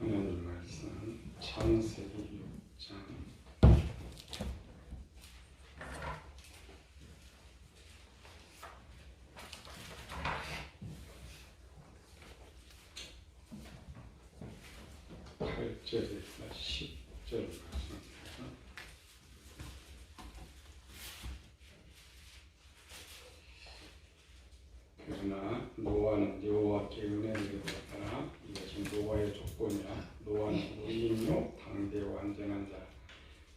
하나님 말씀 창세기 6장 8절에서 10절 말씀입니다. 그러나 노아는 여호와께 은혜를 받았으나 이것은 노아의 조건이라 노아는 의인요 당대 완전한 자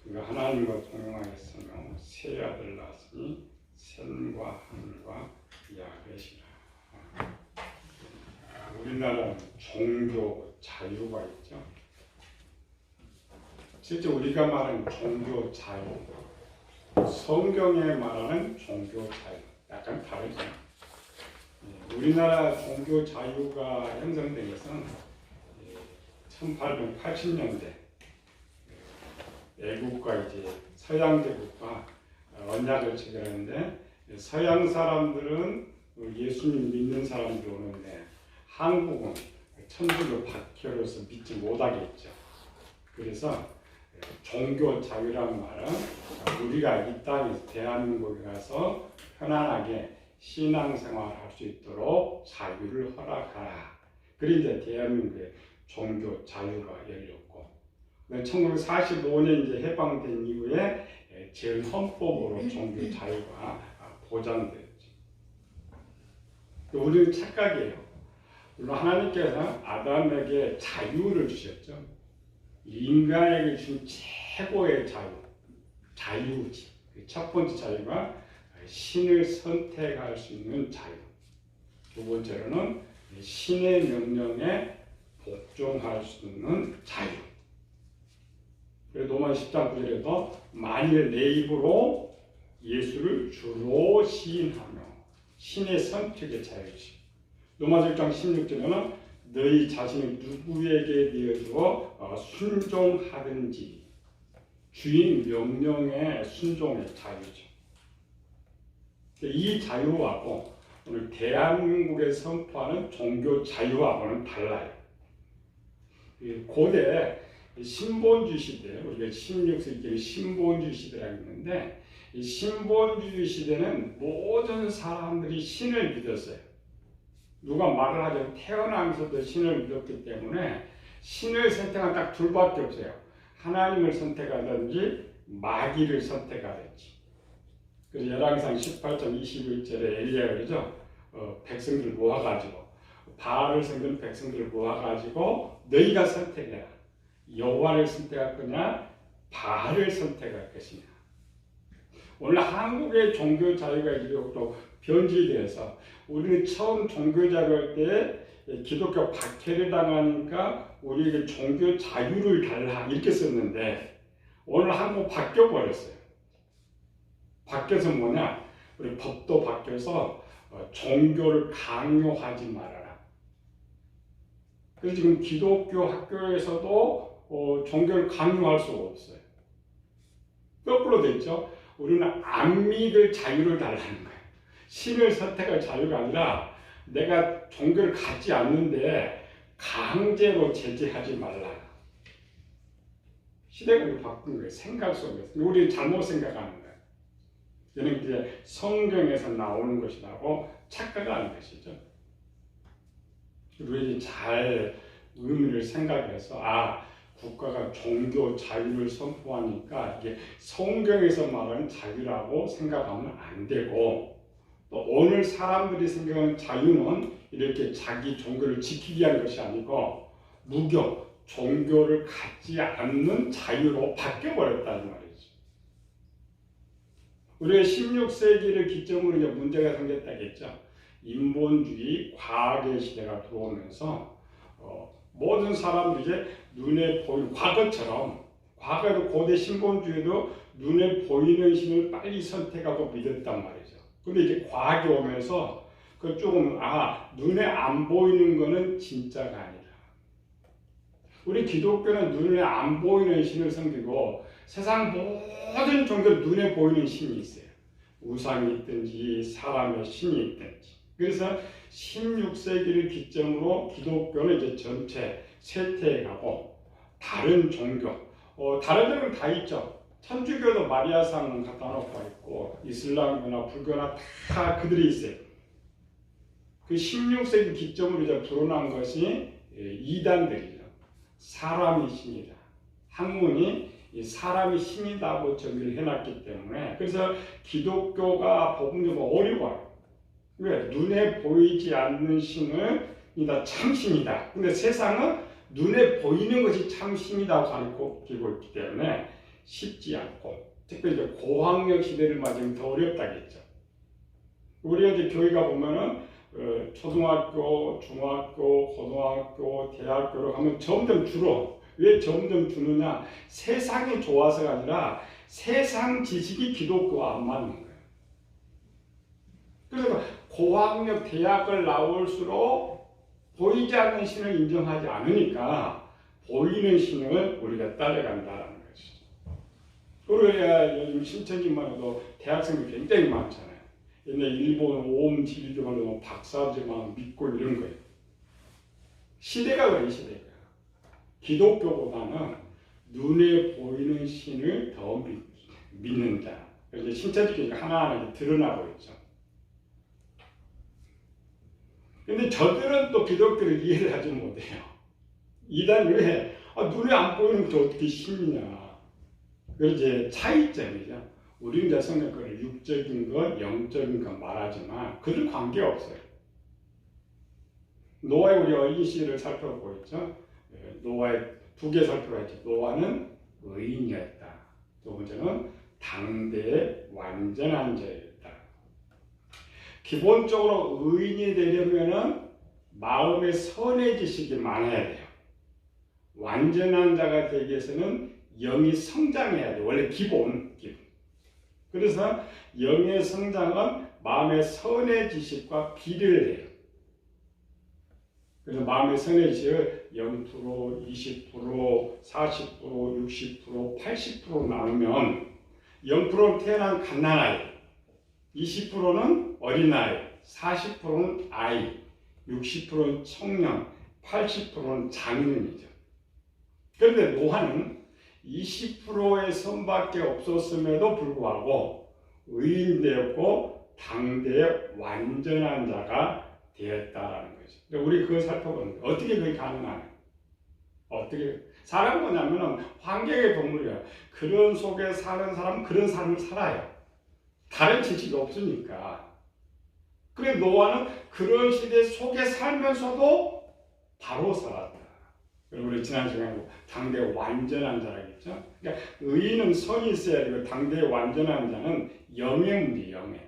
그가 하나님과 동행하였으며 세 아들 낳았으니 셈과 함과 야벳이라. 우리나라는 종교 자유가 있죠. 실제 우리가 말하는 종교 자유, 성경에 말하는 종교 자유 약간 다르죠. 우리나라 종교 자유가 형성된 것은 1880년대 외국과 이제 서양 제국과 언약을 체결하는데 서양 사람들은 예수님 믿는 사람들이 오는데 한국은 천주교 박해로서 믿지 못하겠죠. 그래서 종교 자유란 말은 우리가 이 땅에서 대한민국에 가서 편안하게 신앙생활을 할 수 있도록 자유를 허락하라. 그리고 이제 대한민국에 종교 자유가 열렸고 1945년 이제 해방된 이후에 제 헌법으로 종교 자유가 보장되었죠. 우리는 착각이에요. 물론 하나님께서 아담에게 자유를 주셨죠. 인간에게 준 최고의 자유지. 첫 번째 자유가 신을 선택할 수 있는 자유. 두 번째로는 신의 명령에 복종할 수 있는 자유. 그래서 로마 10장 9절에도 만일 내 입으로 예수를 주로 시인하며 신의 선택의 자유지. 로마서 1장 16절에는 너희 자신을 누구에게 내어주어 순종하든지 주인 명령에 순종의 자유죠. 이 자유하고 오늘 대한민국에 선포하는 종교 자유하고는 달라요. 고대 신본주의 시대, 우리가 16세기 신본주의 시대라고 했는데 이 신본주의 시대는 모든 사람들이 신을 믿었어요. 누가 말을 하자면 태어나면서도 신을 믿었기 때문에 신을 선택한 딱 둘밖에 없어요. 하나님을 선택하든지 마귀를 선택하든지. 그래서 열왕기상 18장 21절에 엘리야가 그러죠. 백성들 모아가지고 바알을 섬기는 백성들을 모아가지고 너희가 선택해라. 여호와를 선택할 거냐 바알을 선택할 것이냐. 오늘 한국의 종교 자유가 이렇게 변질돼서 우리는 처음 종교 자유할 때 기독교 박해를 당하니까 우리에게 종교 자유를 달라 이렇게 썼는데 오늘 한국 바뀌어 버렸어요. 바뀌어서 뭐냐? 우리 법도 바뀌어서 종교를 강요하지 말아라. 그래서 지금 기독교 학교에서도 종교를 강요할 수가 없어요. 거꾸로 됐죠. 우리는 안 믿을 자유를 달라는 거예요. 신을 선택할 자유가 아니라 내가 종교를 갖지 않는데 강제로 제재하지 말라. 시대가 바꾼 거예요. 생각 속에서. 우리는 잘못 생각하는 거예요. 이는 이제 성경에서 나오는 것이라고 착각하는 것이죠. 우리 잘 의미를 생각해서 국가가 종교 자유를 선포하니까 이게 성경에서 말하는 자유라고 생각하면 안 되고 또 오늘 사람들이 생각하는 자유는 이렇게 자기 종교를 지키기 위한 것이 아니고 무교, 종교를 갖지 않는 자유로 바뀌어버렸다는 말이죠. 우리가 16세기를 기점으로 이제 문제가 생겼다겠죠. 인본주의, 과학의 시대가 들어오면서 모든 사람들이 이제 눈에 보이는 과거처럼 과거에도 고대 신본주의도 눈에 보이는 신을 빨리 선택하고 믿었단 말이죠. 근데 이제 과학이 오면서 그 조금 눈에 안 보이는 거는 진짜가 아니다. 우리 기독교는 눈에 안 보이는 신을 섬기고 세상 모든 종교 눈에 보이는 신이 있어요. 우상이 있든지 사람의 신이 있든지. 그래서 16세기를 기점으로 기독교는 이제 전체 쇠퇴해가고 다른 종교, 다른 종교는 다 있죠. 천주교도 마리아상 갖다 놓고 있고 이슬람이나 불교나 다 그들이 있어요. 그 16세기 기점으로 이제 불어난 것이 이단들이죠. 사람이 신이다. 학문이 사람이 신이다고 정의를 해놨기 때문에 그래서 기독교가 복음적으로 어려워요. 왜? 눈에 보이지 않는 신을 이다 참신이다. 근데 세상은 눈에 보이는 것이 참신이라고 가르치고 있기 때문에 쉽지 않고 특별히 이제 고학력 시대를 맞으면 더 어렵다겠죠. 우리가 이제 교회가 보면은 초등학교, 중학교, 고등학교, 대학교로 가면 점점 줄어. 왜 점점 주느냐? 세상이 좋아서가 아니라 세상 지식이 기독교와 안 맞는 거예요. 그래서 고학력 대학을 나올수록 보이지 않는 신을 인정하지 않으니까 보이는 신을 우리가 따라간다는 것이죠. 우리가 요즘 신천지만 해도 대학생들이 굉장히 많잖아요. 옛날 일본 오음 진리교만 박사들만 믿고 이런 거예요. 시대가 그래, 시대가. 기독교보다는 눈에 보이는 신을 더 믿는다. 그래서 신천지교가 하나하나 드러나고 있죠. 근데 저들은 또 기독교를 이해를 하지 못해요. 이단 왜? 눈에 안 보이는 것도 어떻게 신이냐. 그 이제 차이점이죠. 우리는 이제 성경을 육적인 것, 영적인 것 말하지만 그들 관계 없어요. 노아의 우리 어린 시를 살펴보고 있죠. 노아의 두 개 살펴봤죠. 노아는 의인이었다. 두 번째는 당대의 완전한 자였다. 기본적으로 의인이 되려면은 마음의 선해지식이 많아야 돼요. 완전한 자가 되기 위해서는 영이 성장해야 돼요. 원래 기본. 그래서 영의 성장은 마음의 선해지식과 비례를 해요. 그래서 마음의 선해지식을 0%, 20%, 40%, 60%, 80% 나누면 0%는 태어난 갓난아이, 20%는 어린아이, 40%는 아이, 60%는 청년, 80%는 장년이죠. 그런데 노아는 20%의 선밖에 없었음에도 불구하고 의인되었고 당대의 완전한 자가 되었다라는 거죠. 우리 그걸 살펴보는 거예요. 어떻게 그게 가능하냐? 어떻게 사람은 뭐냐면은 환경의 동물이에요. 그런 속에 사는 사람은 그런 삶을 살아요. 다른 지식이 없으니까. 그래 노아는 그런 시대 속에 살면서도 바로 살았다. 그리고 우리 지난 시간에 당대 완전한 자라겠죠. 그러니까 의인은 선이 있어야 되고 당대 완전한 자는 영의 문제, 영의.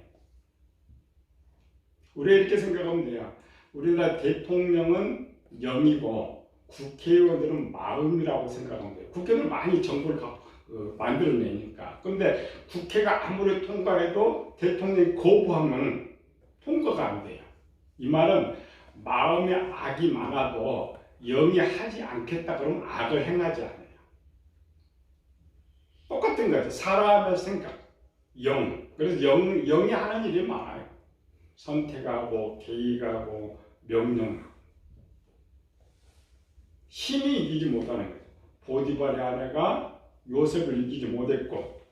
우리가 이렇게 생각하면 돼요. 우리나라 대통령은 영이고 국회의원들은 마음이라고 생각하면 돼요. 국회의원은 많이 정보를 만들어내니까. 그런데 국회가 아무리 통과해도 대통령이 거부하면 통과가 안 돼요. 이 말은 마음에 악이 많아도 영이 하지 않겠다 그러면 악을 행하지 않아요. 똑같은 거죠. 사람의 생각, 영. 그래서 영이 하는 일이 많아요. 선택하고 계획하고 명령하고. 힘이 이기지 못하는 거예요. 보디발의 아내가 요셉을 이기지 못했고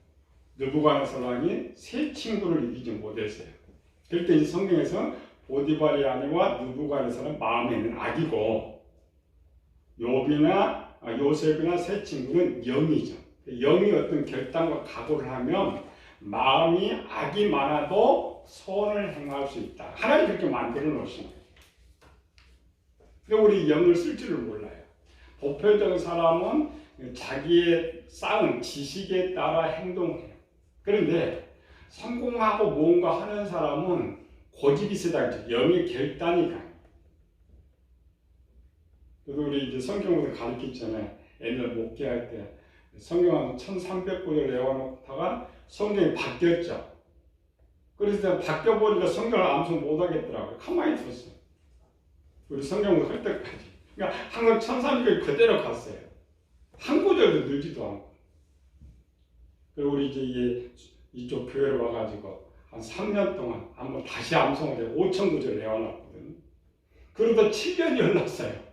느부갓네살 왕이 세 친구를 이기지 못했어요. 그럴 때 성경에서 보디발의 아내와 느부갓네살은 마음에 있는 악이고 욥이나 요셉이나 세 친구는 영이죠. 영이 어떤 결단과 각오를 하면 마음이 악이 많아도 선을 행할 수 있다. 하나님 그렇게 만들어 놓으신 거예요. 근데 우리 영을 쓸 줄을 몰라요. 보편적인 사람은 자기의 쌓은 지식에 따라 행동해요. 그런데 성공하고 뭔가 하는 사람은 고집이 세다. 영의 결단이 강해요. 그래서 우리 이제 성경으로 가르치잖아요. 옛날 목회할 때 성경 한 1300권을 외워놓다가 성경이 바뀌었죠. 그래서 바뀌어버리니까 성경을 암송 못하겠더라고요. 가만히 있었어요. 우리 성경을 할 때까지. 그러니까 항상 1300권 그대로 갔어요. 한 구절도 늘지도 않고. 그리고 우리 이제 이쪽 교회로 와가지고 한 3년 동안 한번 다시 암송을 5천 구절 외워놨거든요. 그러다 7년이 흘렀어요.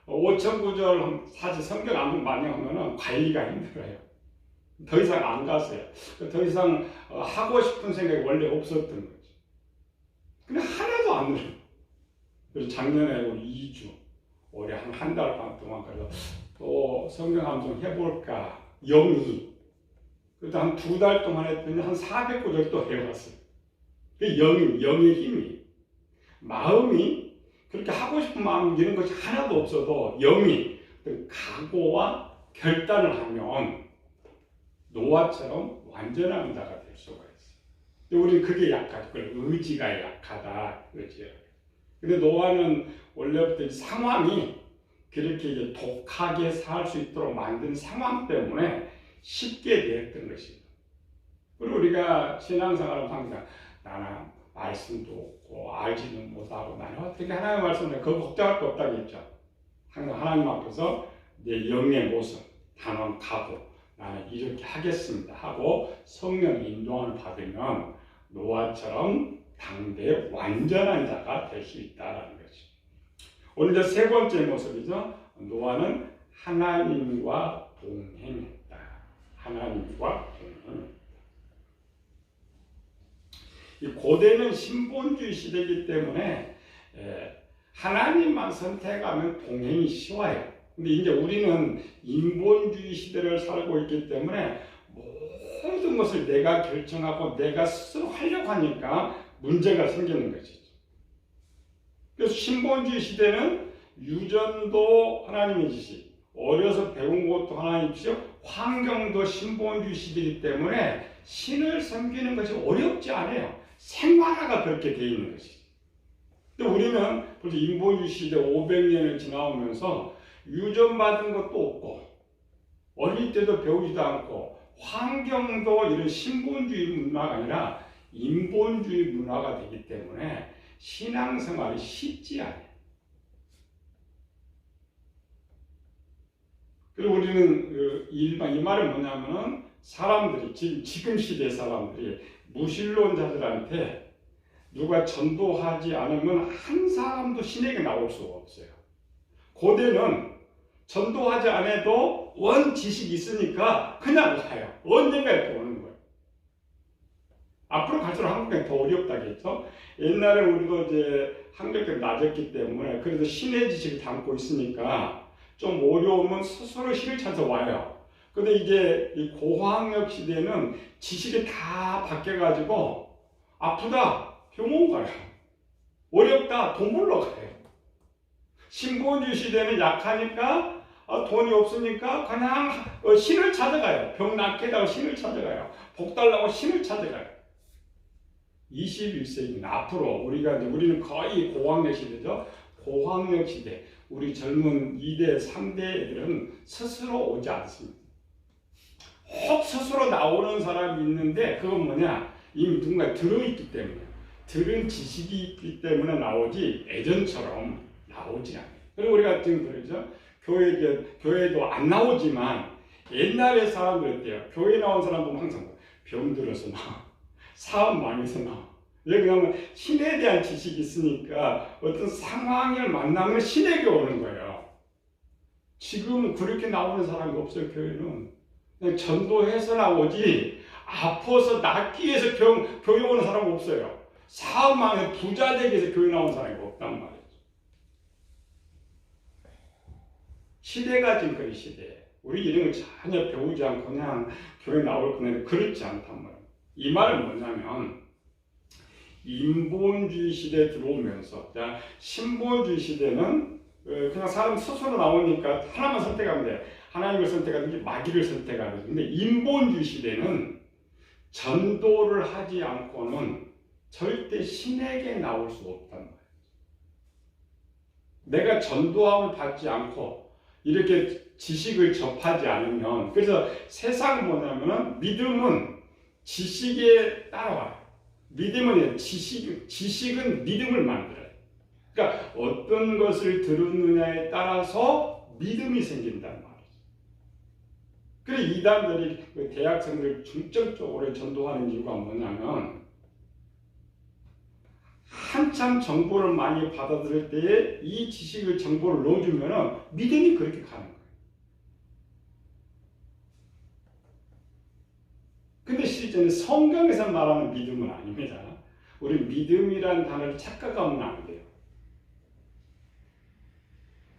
5천 구절 사실 성경 암송 많이 하면은 관리가 힘들어요. 더 이상 안 갔어요. 더 이상 하고 싶은 생각이 원래 없었던 거죠. 근데 하나도 안 늘어요. 그래서 작년에 우리 2주, 올해 한 달 반 동안 그래서 또 성경 암송 해볼까, 영이. 그래도 한 2달 동안 했더니 한 400구절 또 해봤어요. 영의 힘이. 마음이 그렇게 하고 싶은 마음 이런 것이 하나도 없어도 영이 각오와 결단을 하면 노아처럼 완전한 자가 될 수가 있어요. 근데 우리는 그게 약하죠. 의지가 약하다. 의지가. 근데 노아는 원래부터 상황이 그렇게 이제 독하게 살 수 있도록 만든 상황 때문에 쉽게 되었던 것입니다. 그리고 우리가 신앙생활을 항상 나는 말씀도 없고 알지는 못하고 나는 어떻게 하나님의 말씀을 그거 걱정할 거 없다고 했죠. 항상 하나님 앞에서 내 영의 모습, 단언, 각오 나는 이렇게 하겠습니다 하고 성령의 인도함을 받으면 노아처럼 당대의 완전한 자가 될 수 있다는 것이죠. 오늘 이제 세 번째 모습이죠. 노아는 하나님과 동행했다. 하나님과 동행했다. 이 고대는 신본주의 시대이기 때문에 하나님만 선택하면 동행이 쉬워요. 근데 이제 우리는 인본주의 시대를 살고 있기 때문에 모든 것을 내가 결정하고 내가 스스로 하려고 하니까 문제가 생기는 것이죠. 그래서 신본주의 시대는 유전도 하나님의 지식, 어려서 배운 것도 하나님의 지식, 환경도 신본주의 시대이기 때문에 신을 섬기는 것이 어렵지 않아요. 생활화가 그렇게 되어 있는 것이죠. 근데 우리는 벌써 인본주의 시대 500년을 지나오면서 유전받은 것도 없고 어릴 때도 배우지도 않고 환경도 이런 신본주의 문화가 아니라 인본주의 문화가 되기 때문에 신앙생활이 쉽지 않아요. 그리고 우리는 이 말은 뭐냐면은 사람들이 지금 시대 사람들이 무신론자들한테 누가 전도하지 않으면 한 사람도 신에게 나올 수가 없어요. 고대는 전도하지 않아도 원 지식이 있으니까 그냥 와요. 언젠가에 또 오는 거예요. 앞으로 갈수록 한국이 더 어렵다겠죠. 옛날에 우리도 이제 학력이 낮았기 때문에 그래도 신의 지식을 담고 있으니까 좀 어려우면 스스로 신을 찾아서 와요. 근데 이제 이 고학력 시대는 지식이 다 바뀌어가지고 아프다 병원 가요. 어렵다 돈 벌러 가요. 신본주의 시대는 약하니까 돈이 없으니까 그냥 신을 찾아가요. 병 낫게 해달라고 신을 찾아가요. 복 달라고 신을 찾아가요. 21세기는 앞으로 우리는 거의 고학력 시대죠. 고학력 시대. 우리 젊은 2대, 3대 애들은 스스로 오지 않습니다. 혹 스스로 나오는 사람이 있는데 그건 뭐냐? 이미 누군가 들어있기 때문에 들은 지식이 있기 때문에 나오지 예전처럼 나오지 않아요. 그리고 우리가 지금 그러죠. 교회도 안 나오지만 옛날에 사람들 어때요? 교회 나온 사람들은 항상 병들어서 나와. 사업 망해서 나와. 왜냐하면 신에 대한 지식이 있으니까 어떤 상황을 만나면 신에게 오는 거예요. 지금 그렇게 나오는 사람이 없어요. 교회는 그냥 전도해서 나오지 아파서 낫기 위해서 교회 오는 사람이 없어요. 사업 망해 부자 되기 위해서 교회 나온 사람이 없단 말이죠. 시대가 지금 그런 시대예요. 우리 이런 걸 전혀 배우지 않고 그냥 교회 나올 거는 그렇지 않단 말이에요. 이 말은 뭐냐면 인본주의 시대에 들어오면서 신본주의 시대는 그냥 사람 스스로 나오니까 하나만 선택하면 돼요. 하나님을 선택하든지 마귀를 선택하든지. 근데 인본주의 시대는 전도를 하지 않고는 절대 신에게 나올 수 없단 말이에요. 내가 전도함을 받지 않고 이렇게 지식을 접하지 않으면, 그래서 세상 뭐냐면은 믿음은 지식에 따라와요. 믿음은 지식은 믿음을 만들어요. 그러니까 어떤 것을 들었느냐에 따라서 믿음이 생긴단 말이죠. 그래서 이단들이 대학생들을 중점적으로 전도하는 이유가 뭐냐면 한참 정보를 많이 받아들일 때에 이 지식을 정보를 넣어주면 믿음이 그렇게 가는 거예요. 근데 실제는 성경에서 말하는 믿음은 아닙니다. 우리 믿음이라는 단어를 착각하면 안 돼요.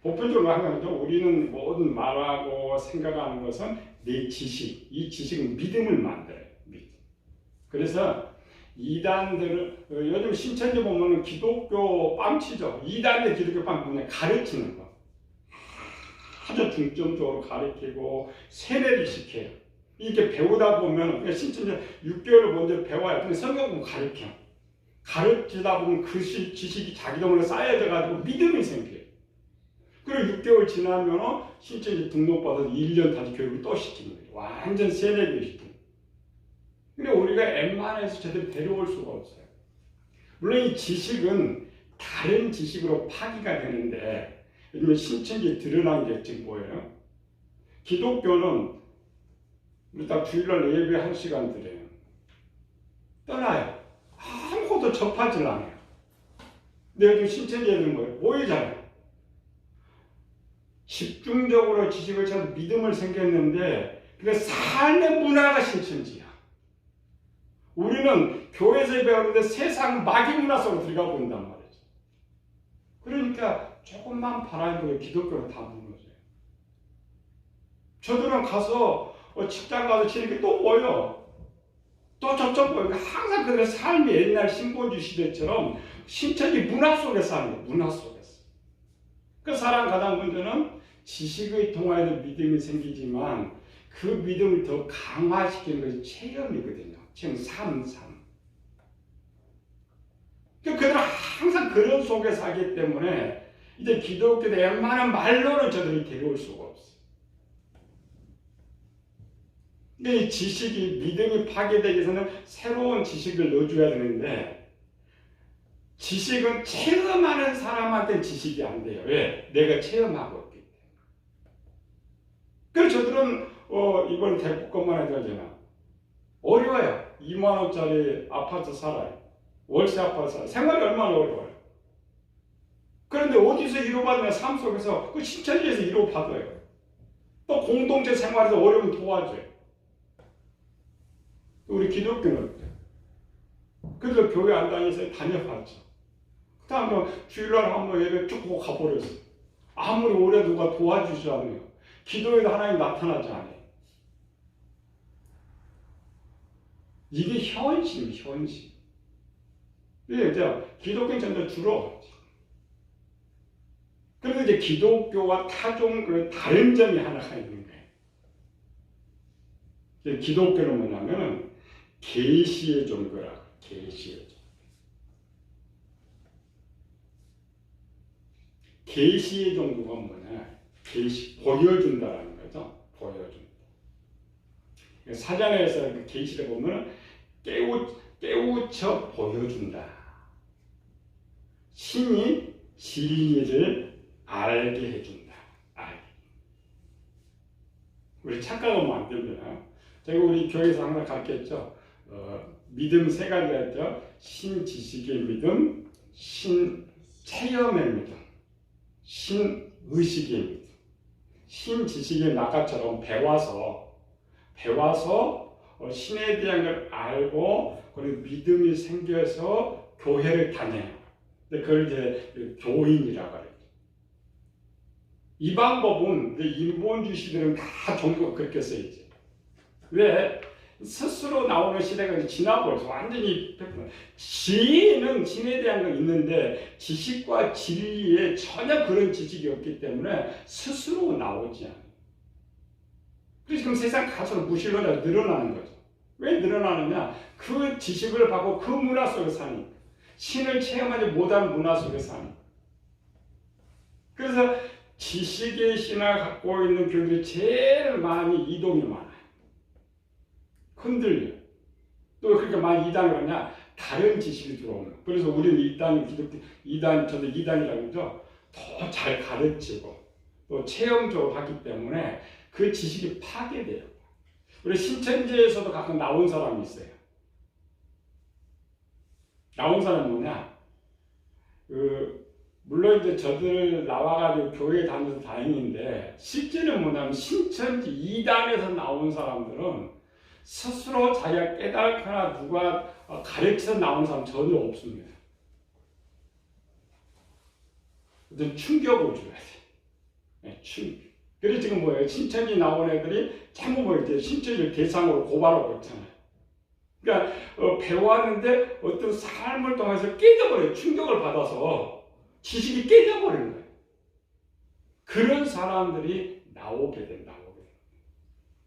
보편적으로 하는 거죠. 우리는 모든 말하고 생각하는 것은 내 지식, 이 지식은 믿음을 만들어요. 믿음. 그래서 이단들을 요즘 신천지 보면은 기독교 빵치죠. 이단의 기독교 빵 그냥 가르치는 거. 아주 중점적으로 가르치고 세뇌를 시켜요. 이렇게 배우다 보면 신천지 6개월을 먼저 배워야 근데 성경 가르쳐. 가르치다 보면 그 지식이 자기 동안에 쌓여져 가지고 믿음이 생겨요. 그리고 6개월 지나면 신천지 등록받아서 1년 다시 교육을 또 시키는 거예요. 완전 세뇌교 시키는 거예요. 근데 우리가 웬만해서 제대로 데려올 수가 없어요. 물론 이 지식은 다른 지식으로 파기가 되는데 요즘 신천지에 드러난 게 지금 뭐예요? 기독교는 우리 딱 주일날 예배 1시간 드려요. 떠나요. 아무것도 접하질 않아요. 근데 요즘 신천지 애들은 뭐예요? 모이잖아요. 집중적으로 지식을 찾아 믿음을 생겼는데 근데 삶의 문화가 신천지야. 우리는 교회에서 배우는데 세상 마귀 문화 속으로 들어가 본단 말이죠. 그러니까 조금만 바라보고 기독교는 다 무너져요. 저들은 가서 직장 가서 치니까 또 모여. 또 저쪽 모여. 항상 그들의 삶이 옛날 신본주 시대처럼 신천지 문화 속에 사는 거예요. 문화 속에서. 그 사람 가장 문제는 지식을 통하여도 믿음이 생기지만 그 믿음을 더 강화시키는 것이 체험이거든요. 체험, 삶. 그들은 항상 그런 속에 살기 때문에 이제 기독교의 웬만한 말로는 저들을 데려올 수가 없어요. 근데 이 지식이, 믿음이 파괴되기 위해서는 새로운 지식을 넣어줘야 되는데 지식은 체험하는 사람한테는 지식이 안 돼요. 왜? 내가 체험하고 있기 때문에. 그래서 저들은 이번 대구 것만 해도 어려워요. 2만 원짜리 아파트 살아요. 월세 아파트 살아요. 생활이 얼마나 어려워요. 그런데 어디서 위로받느냐? 삶 속에서 그 신천지에서 위로받아요. 또 공동체 생활에서 어려움 도와줘요. 우리 기독교는 그래서 교회 안 다니면서 다녀봤죠. 그 다음에 주일날 한번 예배 쭉 보고 가버렸어요. 아무리 오래 누가 도와주지 않아요. 기도에도 하나님 나타나지 않아요. 이게 현실이에요, 현실. 예, 기독교는 전부 주로. 그리고 이제 기독교와 타종, 다른 점이 하나가 있는 거예요. 기독교는 뭐냐면, 계시의 종교라고, 계시의 종교. 계시의 종교가 뭐냐? 보여준다라는 거죠. 보여준다. 사전에서 계시를 보면 깨우쳐 보여준다. 신이 진리를 알게 해준다. 알게. 우리 착각하면 안 됩니다. 제가 우리 교회에서 항상 가르쳤죠. 믿음 3가지가 있죠. 신지식의 믿음, 신체험의 믿음, 신의식의 믿음. 신지식의 낙가처럼 배워서 신에 대한 걸 알고 그리고 믿음이 생겨서 교회를 다녀요. 근데 그걸 이제 교인이라고 해요. 이 방법은 인본주의시들은 다 종교가 그렇게 써있죠. 왜? 스스로 나오는 시대가 지나버려서 완전히 지혜는 신에 대한 건 있는데 지식과 진리에 전혀 그런 지식이 없기 때문에 스스로 나오지 않아요. 그래서 지금 세상 가수로 무신론자가 늘어나는 거죠. 왜 늘어나느냐? 그 지식을 받고 그 문화 속에 사니까. 신을 체험하지 못한 문화 속에 사니까. 그래서 지식의 신을 갖고 있는 교회들이 제일 많이 이동이 많아요. 흔들려. 또 그렇게 많이 이단을 하냐? 다른 지식이 들어오는 거예요. 그래서 우리는 이단, 기독교, 저도 이단이라고 하죠. 더 잘 가르치고 또 체험적으로 하기 때문에 그 지식이 파괴돼요. 우리 신천지에서도 가끔 나온 사람이 있어요. 나온 사람은 뭐냐? 물론 이제 저들 나와가지고 교회 다녀서 다행인데, 실제는 뭐냐면 신천지 이단에서 나온 사람들은 스스로 자기가 깨닫거나 누가 가르쳐서 나온 사람 전혀 없습니다. 어떤 충격을 줘야 돼. 네, 충격. 그래서 지금 뭐예요? 신천지 나온 애들이 전부 뭐 이제 신천지를 대상으로 고발하고 있잖아요. 그러니까 배워왔는데 어떤 삶을 통해서 깨져버려요. 충격을 받아서 지식이 깨져버리는 거예요. 그런 사람들이 나오게 된다.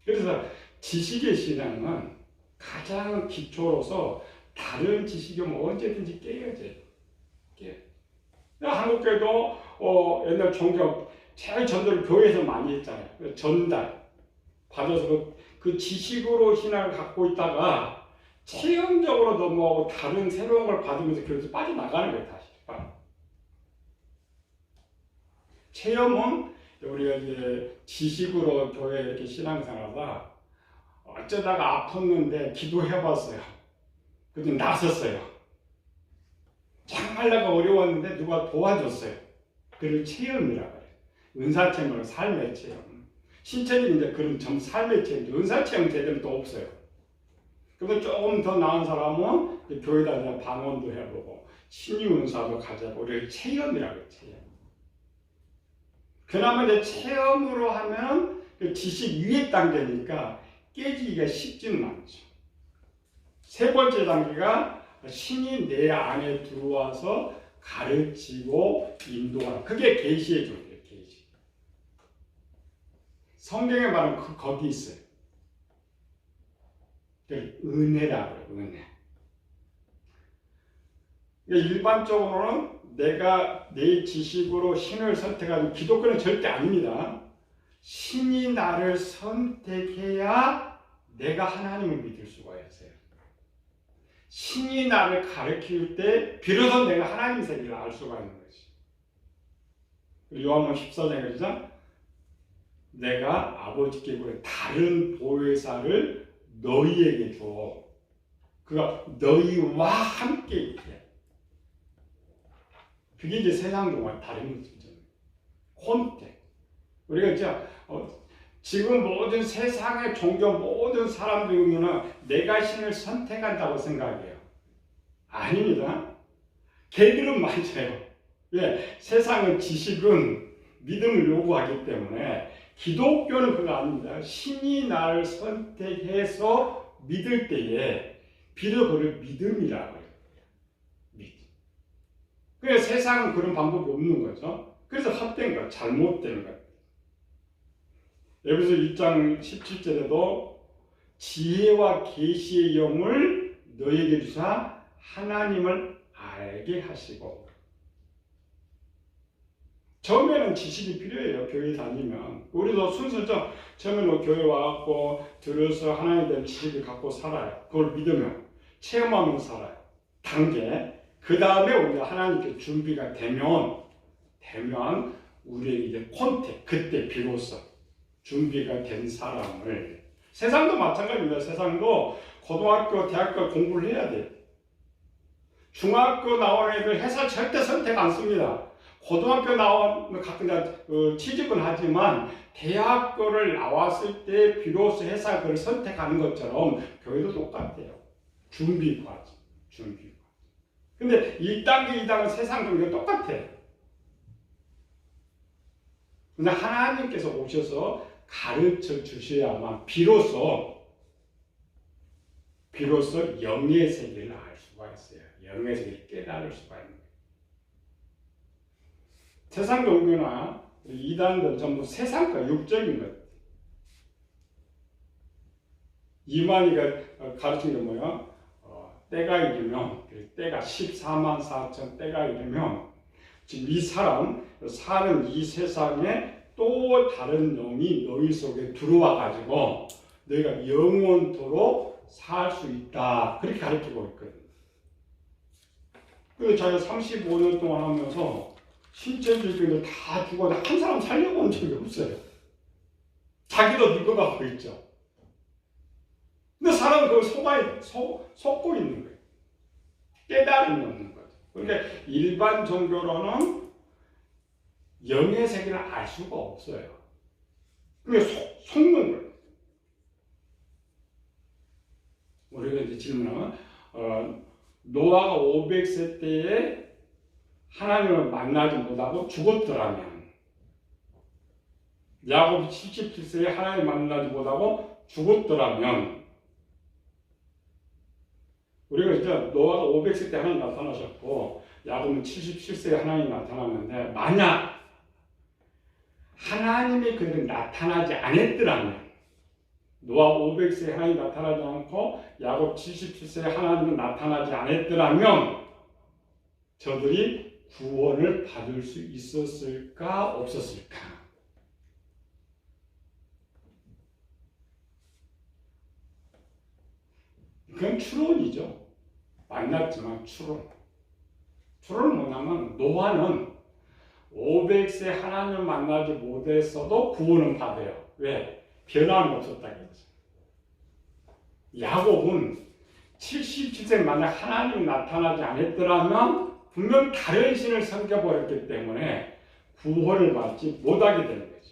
그래서 지식의 신앙은 가장 기초로서 다른 지식이 뭐 언제든지 깨어져요. 한국교회도 옛날 종교 제일 전도를 교회에서 많이 했잖아요. 전달 받아서 그 지식으로 신앙을 갖고 있다가 체험적으로 넘어가고 다른 새로운 걸 받으면서 교회에서 빠져나가는 거예요. 다시. 체험은 우리가 이제 지식으로 교회에 이렇게 신앙생활하다 어쩌다가 아팠는데 기도해봤어요. 그래서 나섰어요. 참하려고 어려웠는데 누가 도와줬어요. 그걸 체험이라고 해요. 은사체험은 삶의 체험. 신천지는 이제 그런 삶의 체험, 은사체험 제대로 또 없어요. 그러면 조금 더 나은 사람은 교회다 그냥 방언도 해보고 신유은사도 가져보고 우리가 체험이라고 해요. 체험. 그나마 이제 체험으로 하면 그 지식 위의 단계니까 깨지기가 쉽지는 않죠. 세 번째 단계가 신이 내 안에 들어와서 가르치고 인도하는, 그게 계시의 종이에요. 계시. 성경에 말하면 거기 있어요. 은혜라고 그래요. 은혜. 일반적으로는 내가 내 지식으로 신을 선택하는 기독교는 절대 아닙니다. 신이 나를 선택해야 내가 하나님을 믿을 수가 있어요. 신이 나를 가르칠 때 비로소 내가 하나님 세계를 알 수가 있는 것이. 요한복음 14장에 그러죠? 내가 아버지께 구해 다른 보혜사를 너희에게 줘. 그가 너희와 함께 있게. 그게 이제 세상과 다른 거죠. 콘택. 우리가 진짜 지금 모든 세상의 종교 모든 사람들이 보면 내가 신을 선택한다고 생각해요. 아닙니다. 걔들은 맞아요. 왜? 세상은 지식은 믿음을 요구하기 때문에 기독교는 그거 아닙니다. 신이 나를 선택해서 믿을 때에 비록 그걸 믿음이라고 해요. 그래서 세상은 그런 방법이 없는 거죠. 그래서 헛된 것, 잘못된 것. 에베소 1장 17절에도 지혜와 계시의 영을 너에게 주사 하나님을 알게 하시고. 처음에는 지식이 필요해요. 교회 다니면. 우리도 순서죠. 처음에는 교회 와갖고 들어서 하나님에 대한 지식을 갖고 살아요. 그걸 믿으면 체험하면서 살아요. 단계. 그 다음에 우리가 하나님께 준비가 되면 우리에게 이제 콘택, 그때 비로소 준비가 된 사람을. 세상도 마찬가지입니다. 세상도 고등학교, 대학교 공부를 해야 돼요. 중학교 나온 애들 회사 절대 선택 안 씁니다. 고등학교 나온 가끔 취직은 하지만 대학교를 나왔을 때 비로소 회사 그걸 선택하는 것처럼 교회도 똑같아요. 준비 과정, 준비. 근데 1단계, 2단계 세상 종교가 똑같아요. 근데 하나님께서 오셔서 가르쳐 주셔야만 비로소 영의 세계를 알 수가 있어요. 영의 세계를 깨달을 수가 있는 거예요. 세상 종교나 이단들 전부 세상과 육적인 것. 이만희가 가르친 게 뭐야? 때가 이르면, 때가 14만 4천 때가 이르면 지금 이 사람 사는 이 세상에 또 다른 영이 너희 속에 들어와 가지고 너희가 영원토록 살 수 있다. 그렇게 가르치고 있거든요. 그래서 자기가 35년 동안 하면서 신천지교인들 다 죽었는데 한 사람 살려본 적이 없어요. 자기도 늙어가고 있죠. 근데 사람은 그걸 속고 있는 거예요. 깨달음이 없는 거죠. 그러니까 일반 종교로는 영의 세계를 알 수가 없어요. 그러니까 속는 거예요. 우리가 이제 질문하면 노아가 500세 때에 하나님을 만나지 못하고 죽었더라면, 야곱이 77세에 하나님을 만나지 못하고 죽었더라면, 우리가 진짜 노아가 500세 때 하나님 나타나셨고 야곱은 77세에 하나님 나타났는데, 만약 하나님이 그들이 나타나지 않았더라면, 노아 500세에 하나님 나타나지 않고 야곱 77세에 하나님은 나타나지 않았더라면 저들이 구원을 받을 수 있었을까 없었을까? 그건 추론이죠. 만났지만 추론. 추론은 뭐냐면 노아는 500세 하나님을 만나지 못했어도 구원은 받아요. 왜? 변함이 없었다겠죠. 야곱은 77세 만약 하나님이 나타나지 않았더라면 분명 다른 신을 섬겨버렸기 때문에 구원을 받지 못하게 되는 거죠.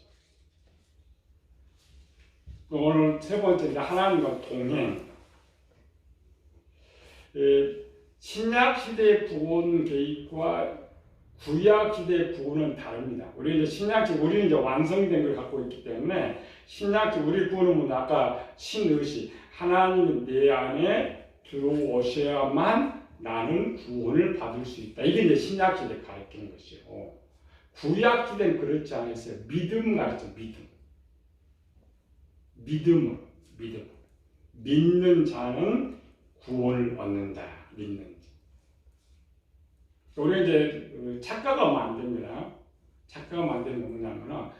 오늘 세 번째, 하나님과 동행. 신약 시대의 구원 계획과 구약 시대의 구원은 다릅니다. 우리는 이제 완성된 걸 갖고 있기 때문에 신약시 우리 구원은 아까 신의식, 하나님은 내 안에 들어오셔야만 나는 구원을 받을 수 있다. 이게 이제 신약 시대 가르치는 것이요. 구약 시대는 그렇지 않았어요. 믿음 가르쳐, 믿음. 믿는 자는 구원을 얻는다. 믿는 자. 우리 이제 착각하면 안 됩니다. 착각하면 안 되는 건 뭐냐면은,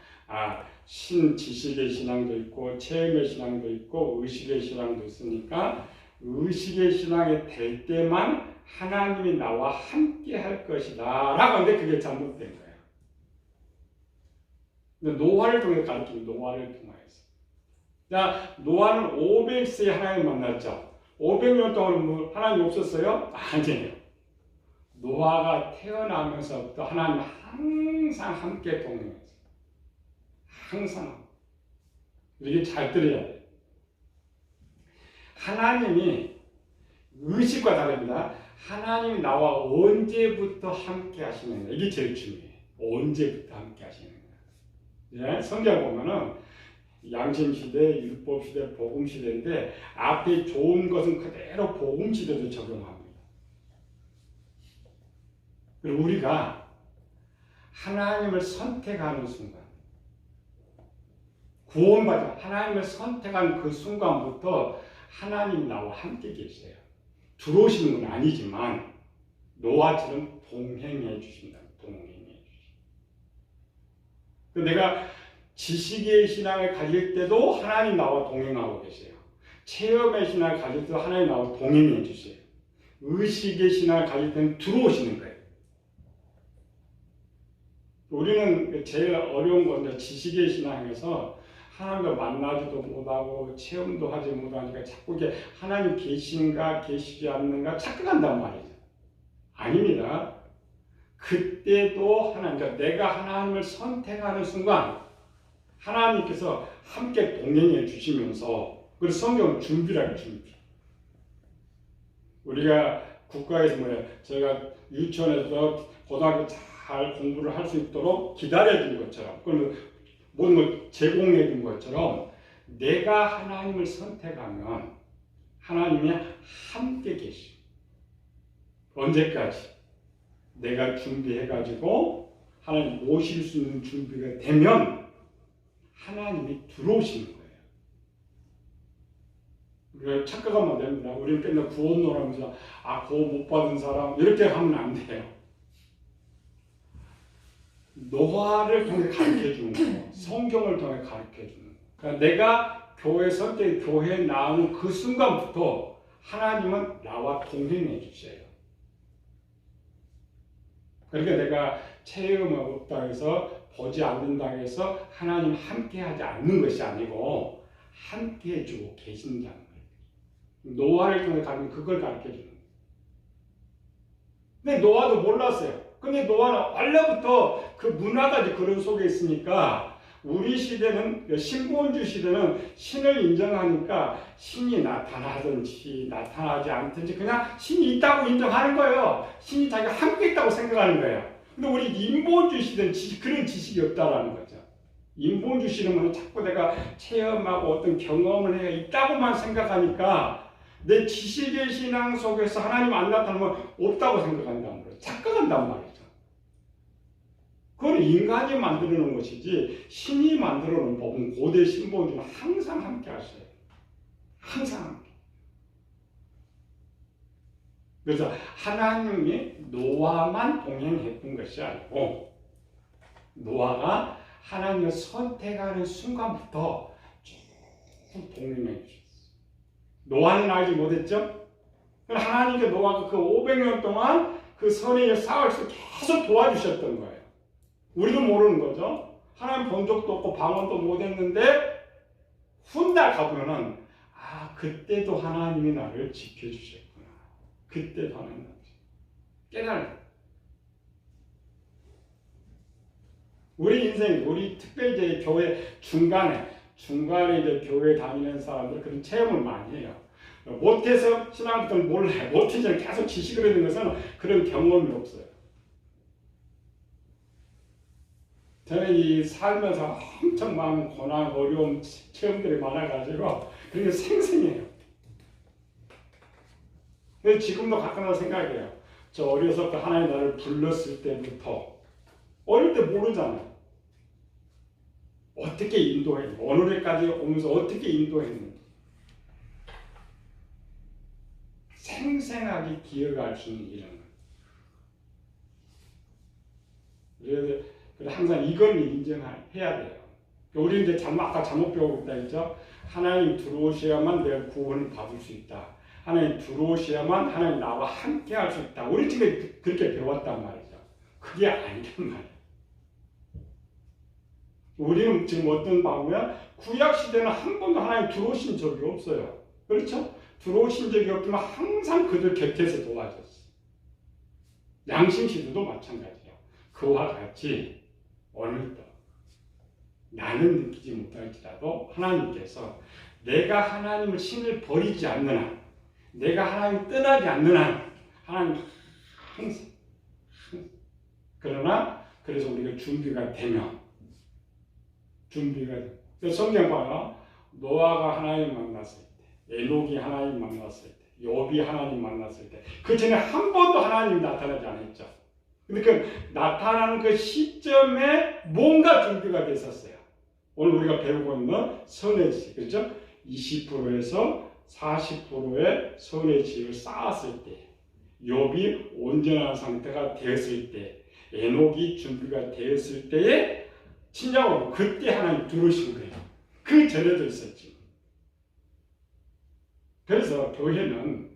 신지식의 신앙도 있고 체험의 신앙도 있고 의식의 신앙도 있으니까 의식의 신앙이 될 때만 하나님이 나와 함께 할 것이다 라고 하는데 그게 잘못된 거예요. 근데 노아를 통해 가르치는 노아를 통해서. 자, 노아는 500세에 하나님 만났죠. 500년 동안 하나님 없었어요? 아니에요. 노아가 태어나면서부터 하나님 항상 함께 동행했어요. 항상. 이게 잘 들어야 돼요. 하나님이 의식과 다릅니다. 하나님이 나와 언제부터 함께 하시느냐. 이게 제일 중요해요. 언제부터 함께 하시느냐. 예? 성경 보면은 양심시대, 율법시대, 복음시대인데 앞에 좋은 것은 그대로 복음시대도 적용합니다. 그리고 우리가 하나님을 선택하는 순간, 구원받아 하나님을 선택한 그 순간부터 하나님이 나와 함께 계세요. 들어오시는 건 아니지만 노아처럼 동행해 주신다. 동행해 주신다. 내가 지식의 신앙을 가질 때도 하나님 나와 동행하고 계세요. 체험의 신앙을 가질 때도 하나님 나와 동행해 주세요. 의식의 신앙을 가질 때는 들어오시는 거예요. 우리는 제일 어려운 건 지식의 신앙에서 하나님과 만나지도 못하고 체험도 하지 못하니까 자꾸 이게 하나님 계신가 계시지 않는가 착각한단 말이죠. 아닙니다. 그때도 그러니까 내가 하나님을 선택하는 순간 하나님께서 함께 동행해 주시면서, 그래서 성경은 준비라는 준비. 우리가 국가에서 제가 유치원에서 고등학교 잘 공부를 할 수 있도록 기다려준 것처럼, 그러면 모든 걸 제공해 준 것처럼 내가 하나님을 선택하면 하나님이 함께 계시. 언제까지? 내가 준비해가지고 하나님 모실 수 있는 준비가 되면 하나님이 들어오시는 거예요. 착각하면 안 됩니다. 우리는 맨날 구원론하면서 구원 못 받은 사람 이렇게 하면 안 돼요. 노아를 통해 가르쳐 주는 거, 성경을 통해 가르쳐 주는 거. 그러니까 내가 교회 선택, 교회에 나오는 그 순간부터 하나님은 나와 동행해 주세요. 그러니까 내가 체험을 없다 해서 보지 않는다 해서 하나님 함께 하지 않는 것이 아니고 함께 해주고 계신다는 거예요. 노아를 통해 가르쳐 그걸 가르쳐 주는 거예요. 근데 노아도 몰랐어요. 근데 노아는 원래부터 그 문화까지 그런 속에 있으니까 우리 시대는, 신본주 시대는 신을 인정하니까 신이 나타나든지 나타나지 않든지 그냥 신이 있다고 인정하는 거예요. 신이 자기가 함께 있다고 생각하는 거예요. 근데 우리 인본주 시대는 그런 지식이 없다라는 거죠. 인본주 시대는 자꾸 내가 체험하고 어떤 경험을 해야 있다고만 생각하니까 내 지식의 신앙 속에서 하나님 안 나타나면 없다고 생각한단 말이에요. 착각한단 말이죠. 그건 인간이 만들어 놓은 것이지 신이 만들어 놓은 법은 고대 신본주는 항상 함께 하셔요. 항상 함께. 그래서 하나님이 노아만 동행했던 것이 아니고 노아가 하나님을 선택하는 순간부터 쭉 동행해 주셨어요. 노아는 알지 못했죠? 하나님께 노아가 그 500년 동안 그 선의 싸움에서 계속 도와주셨던 거예요. 우리도 모르는 거죠. 하나님 본 적도 없고 방언도 못했는데 훗날 가보면은 그때도 하나님이 나를 지켜주셨구나. 그때도 하나님 나를 깨달아요. 우리 인생, 우리 특별히 이제 교회 중간에 이제 교회 다니는 사람들 그런 체험을 많이 해요. 못해서 신앙부터 몰라요. 못해서 계속 지식을 하는 것은 그런 경험이 없어요. 저는 이 살면서 엄청 많은 고난, 어려움, 체험들이 많아가지고 그게 생생해요. 그래서 지금도 가끔가다 생각해요. 저 어려서 하나님 나를 불렀을 때부터 어릴 때 모르잖아요. 어떻게 인도했는지, 어느 데까지 오면서 어떻게 인도했는지 생생하게 기억할 수 있는 이런 거. 그래서 항상 이걸 인정해야 돼요. 우리 이제 아까 잘못 배우고 있다 했죠. 하나님 들어오셔야만 내가 구원을 받을 수 있다. 하나님 들어오셔야만 하나님 나와 함께 할 수 있다. 우리 지금 그렇게 배웠단 말이죠. 그게 아니란 말이에요. 우리는 지금 어떤 방법이야? 구약 시대는 한 번도 하나님 들어오신 적이 없어요. 그렇죠? 들어오신 적이 없지만 항상 그들 곁에서 도와줬어요. 양심 시대도 마찬가지예요. 그와 같이 오늘도 나는 느끼지 못할지라도 하나님께서 내가 하나님을 신을 버리지 않는 한, 내가 하나님 떠나지 않는 한 하나님 항상 그러나 그래서 우리가 준비가 되면 성경 봐요. 노아가 하나님 만났을 때, 에녹이 하나님 만났을 때, 욥이 하나님 만났을 때, 그 전에 한 번도 하나님이 나타나지 않았죠. 근데 그 나타나는 그 시점에 뭔가 준비가 됐었어요. 오늘 우리가 배우고 있는 선의 지식, 그렇죠? 20%에서 40%의 선의 지식을 쌓았을 때, 욥이 온전한 상태가 되었을 때, 에녹이 준비가 되었을 때에 친자로 그때 하나님 들어오신 거예요. 그 전에도 있었지. 그래서 교회는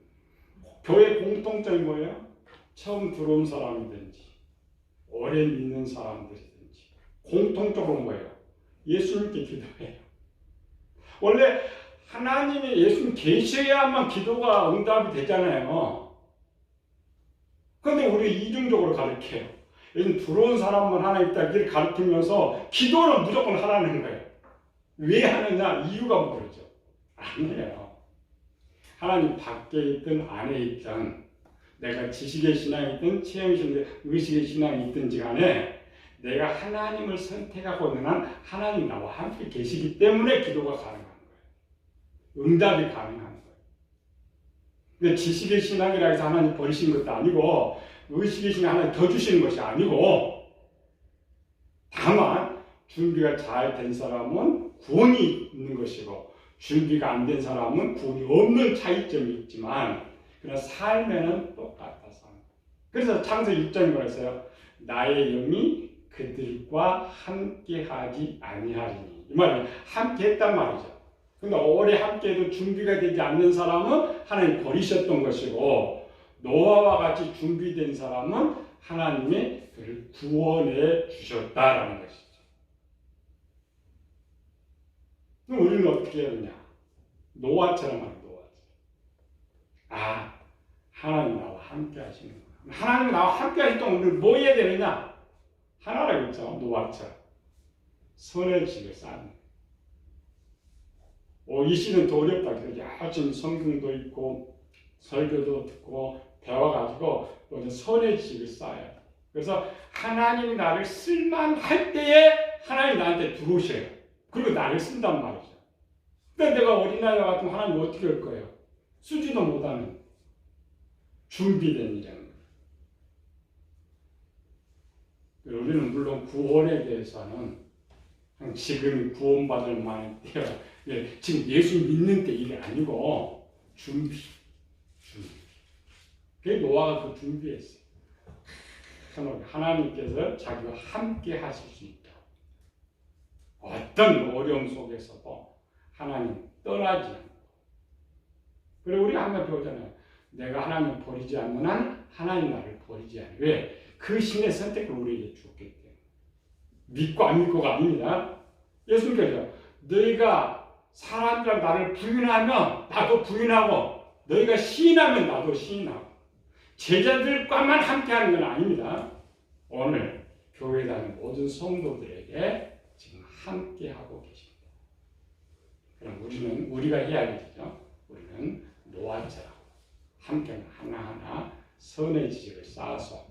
교회 공통점이 뭐예요? 처음 들어온 사람이든지 오래 믿는 사람들이든지 공통적으로 뭐예요? 예수님께 기도해요. 원래 하나님이 예수님 계셔야만 기도가 응답이 되잖아요. 그런데 우리 이중적으로 가르쳐요. 요즘 들어온 사람만 하나 있다 이렇게 가르치면서 기도는 무조건 하라는 거예요. 왜 하느냐? 이유가 모르죠. 아니에요. 하나님 밖에 있든 안에 있든 내가 지식의 신앙이 있든 체험의 의식의 신앙이 있든지 간에 내가 하나님을 선택하고 있는 한 하나님 나와 함께 계시기 때문에 기도가 가능한 거예요. 응답이 가능한 거예요. 근데 지식의 신앙이라 해서 하나님 버리신 것도 아니고 의식의 신앙 하나님 더 주시는 것이 아니고 다만 준비가 잘 된 사람은 구원이 있는 것이고 준비가 안 된 사람은 구원이 없는 차이점이 있지만 그러나 삶에는 똑같아서 그래서 창세기 6장에 말했어요. 나의 영이 그들과 함께하지 아니하리니 이 말은 함께했단 말이죠. 근데 오래 함께해도 준비가 되지 않는 사람은 하나님 버리셨던 것이고 노아와 같이 준비된 사람은 하나님이 그를 구원해 주셨다라는 것이죠. 그럼 우리는 어떻게 해야 되냐? 노아처럼 하는 노아처럼. 하나님 나와 함께 하시는구나. 하나님이 나와 함께 하실 동안 우리는 뭐 해야 되느냐? 하나라고 했죠. 노아처럼. 선의 집을 쌓는. 이 시는 더 어렵다. 열심히 성경도 읽고 설교도 듣고 배워가지고 선의 집을 쌓아야 돼. 그래서 하나님이 나를 쓸만할 때에 하나님이 나한테 들어오셔요. 그리고 나를 쓴단 말이죠. 근데 내가 어린아이와 같으면 하나님 어떻게 할 거예요? 쓰지도 못하는 준비된 일이라는 거예요. 우리는 물론 구원에 대해서는 지금 구원받을 만한 때요. 지금 예수 믿는 때 일이 아니고 준비. 그게 노아가 그 준비했어요. 하나님께서 자기와 함께 하실 수 있다. 어떤 어려움 속에서도 하나님 떠나지 않고. 그리고 우리 한번 배우잖아요. 내가 하나님 버리지 않는 한 하나님 나를 버리지 않아요. 왜? 그 신의 선택을 우리에게 줬기 때문에. 믿고 안 믿고가 아닙니다. 예수님께서 너희가 사람들 나를 부인하면 나도 부인하고 너희가 시인하면 나도 시인하고 제자들과만 함께하는 건 아닙니다. 오늘 교회에 다니는 모든 성도들에게 지금 함께하고 계십니다. 그럼 우리가 해야 할 일이죠. 우리는 노아처럼 함께 하나하나 선의 지식을 쌓아서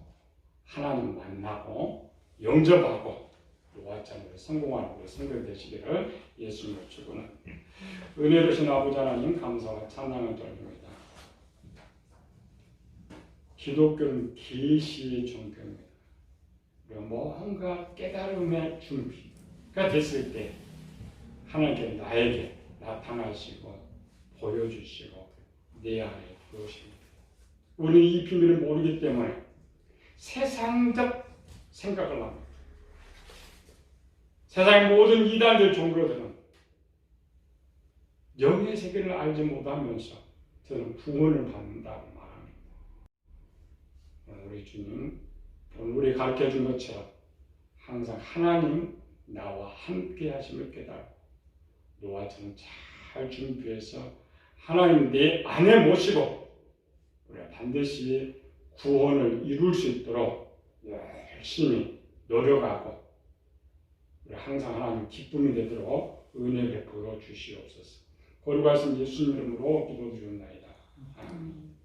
하나님 만나고 영접하고 노아처럼 성공하는 성도들 되시기를 예수님을 축원합니다. 은혜로신 아버지 하나님 감사와 찬양을 드립니다. 기독교는 계시의 종교입니다. 뭔가 깨달음의 준비가 됐을 때 하나님께 나에게 나타나시고 보여주시고 내 안에 들어오십니다. 우리는 이 비밀을 모르기 때문에 세상적 생각을 합니다. 세상의 모든 이단들 종교들은 영의 세계를 알지 못하면서 저는 구원을 받는다고 말합니다. 우리 주님 오늘 우리 가르쳐준 것처럼 항상 하나님 나와 함께 하심을 깨달고 노아처럼 잘 준비해서 하나님 내 안에 모시고 우리가 반드시 구원을 이룰 수 있도록 열심히 노력하고 우리 항상 하나님 기쁨이 되도록 은혜 베풀어 주시옵소서. 거룩하신 예수님 이름으로 기도드리옵나이다. 아멘.